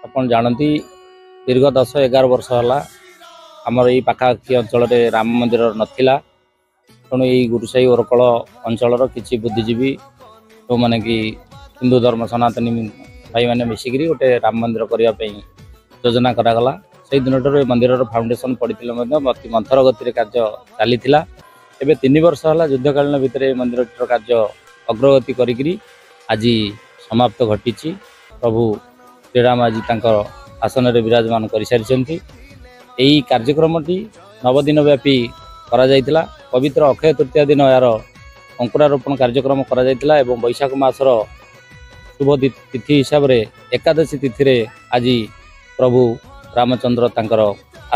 ଆପଣ ଜାଣନ୍ତି ଦୀର୍ଘ 10-11 ବର୍ଷ ହେଲା ଆମର ଏଇ ପାଖାପାଖି ଅଞ୍ଚଳରେ ରାମ ମନ୍ଦିର ନଥିଲା। ତେଣୁ ଏଇ ଗୁରୁସାହି ଓରକଳ ଅଞ୍ଚଳର କିଛି ବୁଦ୍ଧିଜୀବୀ ଯେଉଁମାନେ କି ହିନ୍ଦୁ ଧର୍ମ ସନାତନୀ ଭାଇମାନେ ମିଶିକିରି ଗୋଟେ ରାମ ମନ୍ଦିର କରିବା ପାଇଁ ଯୋଜନା କରାଗଲା। ସେଇ ଦିନଠାରୁ ଏ ମନ୍ଦିରର ଫାଉଣ୍ଡେସନ୍ ପଡ଼ିଥିଲେ ମଧ୍ୟ ଅତି ମନ୍ଥର ଗତିରେ କାର୍ଯ୍ୟ ଚାଲିଥିଲା। ଏବେ 3 ବର୍ଷ ହେଲା ଯୁଦ୍ଧକାଳୀନ ଭିତରେ ଏ ମନ୍ଦିରଟିର କାର୍ଯ୍ୟ ଅଗ୍ରଗତି କରିକିରି ଆଜି ସମାପ୍ତ ଘଟିଛି। ପ୍ରଭୁ ଶ୍ରୀରାମ ଆଜି ତାଙ୍କର ଆସନରେ ବିରାଜମାନ କରିସାରିଛନ୍ତି। ଏହି କାର୍ଯ୍ୟକ୍ରମଟି 9 ଦିନ ବ୍ୟାପୀ କରାଯାଇଥିଲା। ପବିତ୍ର ଅକ୍ଷୟ ତୃତୀୟା ଦିନ ଏହାର ଅଙ୍କୁରାରୋପଣ କାର୍ଯ୍ୟକ୍ରମ କରାଯାଇଥିଲା ଏବଂ ବୈଶାଖ ମାସର शुभ तिथि हिसाब से एकादशी तिथि रे आज प्रभु रामचंद्र तांकर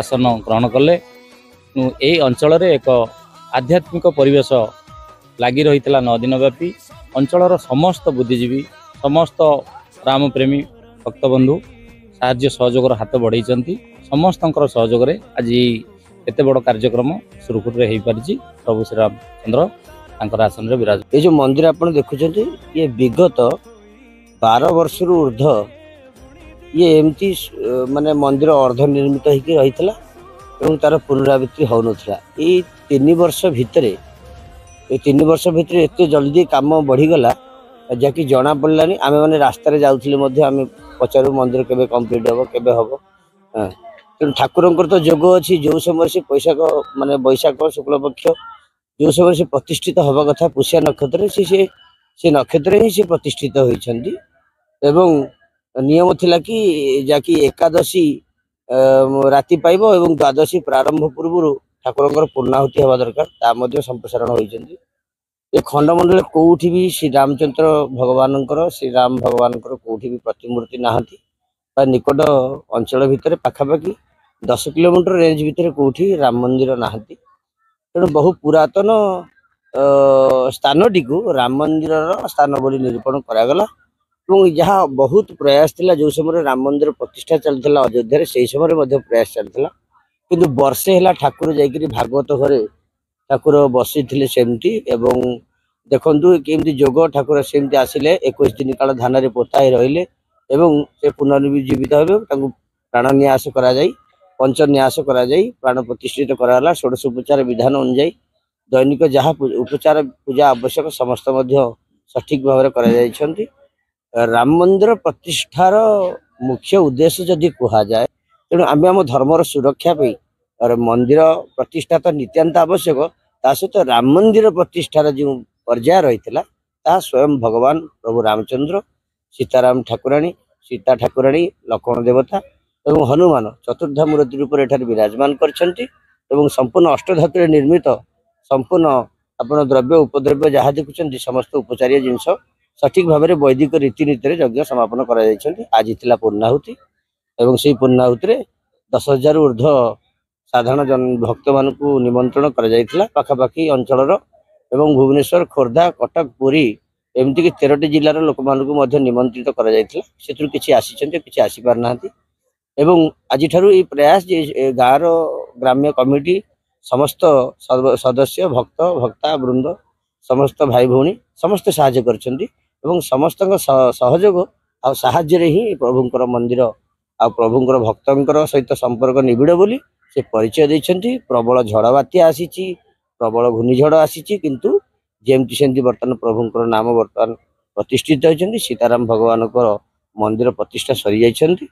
आसन ग्रहण कले। यही अंचल एक आध्यात्मिक परिवेश लगी रही 9 दिन व्यापी। अंचलर समस्त बुद्धिजीवी समस्त रामप्रेमी भक्तबंधु साहाय्य सहयोग हाथ बढ़ाई समस्त सहयोग आज एत बड़ कार्यक्रम सुरुखुर हो पारि। प्रभु श्री रामचंद्र आसन में विराज। ये जो मंदिर आप देखुं ये विगत 12 वर्ष ऊर्ध ये एमती माने मंदिर अर्ध निर्मित होकर रही तार पुनरावृत्ति हो नाला। ये 3 वर्ष भितर एत जल्दी काम बढ़ीगला जहाँकि जना पड़ानी। आम मैंने रास्तार जाऊे आम पचारू मंदिर केवे कंप्लीट हम केवे हम तेणु ठाकुर तो जोग अच्छी जो समय से पैसाक माने बैशाख शुक्ल पक्ष जो समय से प्रतिष्ठित हवा कथा पुष्या नक्षत्र से नक्षत्र ही से प्रतिष्ठित होती एवं नियम थिला कि जाकि एकादशी राति पाइब एवं द्वादशी प्रारंभ पूर्व ठाकुर पूर्णाहुति हवा दरकार संप्रसारण होती। ये खंडमंडल कौटी भी श्री रामचंद्र भगवान श्री राम भगवान कौटी भी प्रतिमूर्ति नहांती निकट अंचल भितर पाखापाखि 10 किलोमीटर रेंज भितर कौटी राम मंदिर नहांती। तेणु बहु पुरातन स्थानटी को राम मंदिर स्थान बोली निरूपण करागला। जहाँ बहुत प्रयास थिला जो समय राम मंदिर प्रतिष्ठा चलता अयोध्या से समय प्रयास चलता किंतु वर्षे है ठाकुर जाकि भागवत घरे ठाकुर बसी थे सेमती एवं देखु केमती जोग ठाकुर सेमती आसिले 21 दिन काल धान में पोता ही रहिले एवं से पुनर्जीवित हे प्राण न्यास करा जाई पंच न्यास करा जाई प्राण प्रतिष्ठित कराला। षोडशोपचार विधान अनुଯାयी दैनिक जहाँ उपचार पूजा आवश्यक समस्त सठिक भाव करा जाइछंती। राम मंदिर प्रतिष्ठार मुख्य उद्देश्य जदि कहा जाए तेणु आम आम धर्मर सुरक्षा और मंदिर प्रतिष्ठा तो नित्यांत आवश्यक ता सहित राम मंदिर प्रतिष्ठार जो पर्याय रही स्वयं भगवान प्रभु रामचंद्र सीताराम ठाकुराणी सीता ठाकुराणी लक्ष्मण देवता एवं हनुमान चतुर्धा मूर्ति रूप में विराजमान करछंती एवं संपूर्ण अष्टधातु निर्मित संपूर्ण आपण द्रव्य उपद्रव्य जहाँ देखुं समस्त उपचार्य जिनस सठिक भाव में वैदिक रीतिनीति यज्ञ समापन कर आज थिला पूर्णाहुति एवं से पूर्णाहुति 10,000 ऊर्ध साधारण भक्त मान निमंत्रण कर पाखापाखि अंचल एवं भुवनेश्वर खोर्धा कटक पुरी एमती कि 13टी जिलार लोक मानक निमंत्रित कर किसी आसी पारना एवं आज प्रयास गाँव ग्राम्य कमिटी समस्त सदस्य भक्त भक्ता वृंद समस्त भाई भौणी समस्त साहाय्य करछंती एवं समस्त सहयोग आ साहाय्य ही प्रभुंकर मंदिर आ प्रभुंकर भक्तंकर सहित संपर्क निबिड़ बोली से परिचय देछंती। प्रबल झड़ बात्या आसीची प्रबल घूर्णिझड़ आसीची किंतु जेमती सेमती वर्तमान प्रभुंकर नाम वर्तमान प्रतिष्ठित होइछंती। सीताराम भगवान मंदिर प्रतिष्ठा सरी जाइछंती।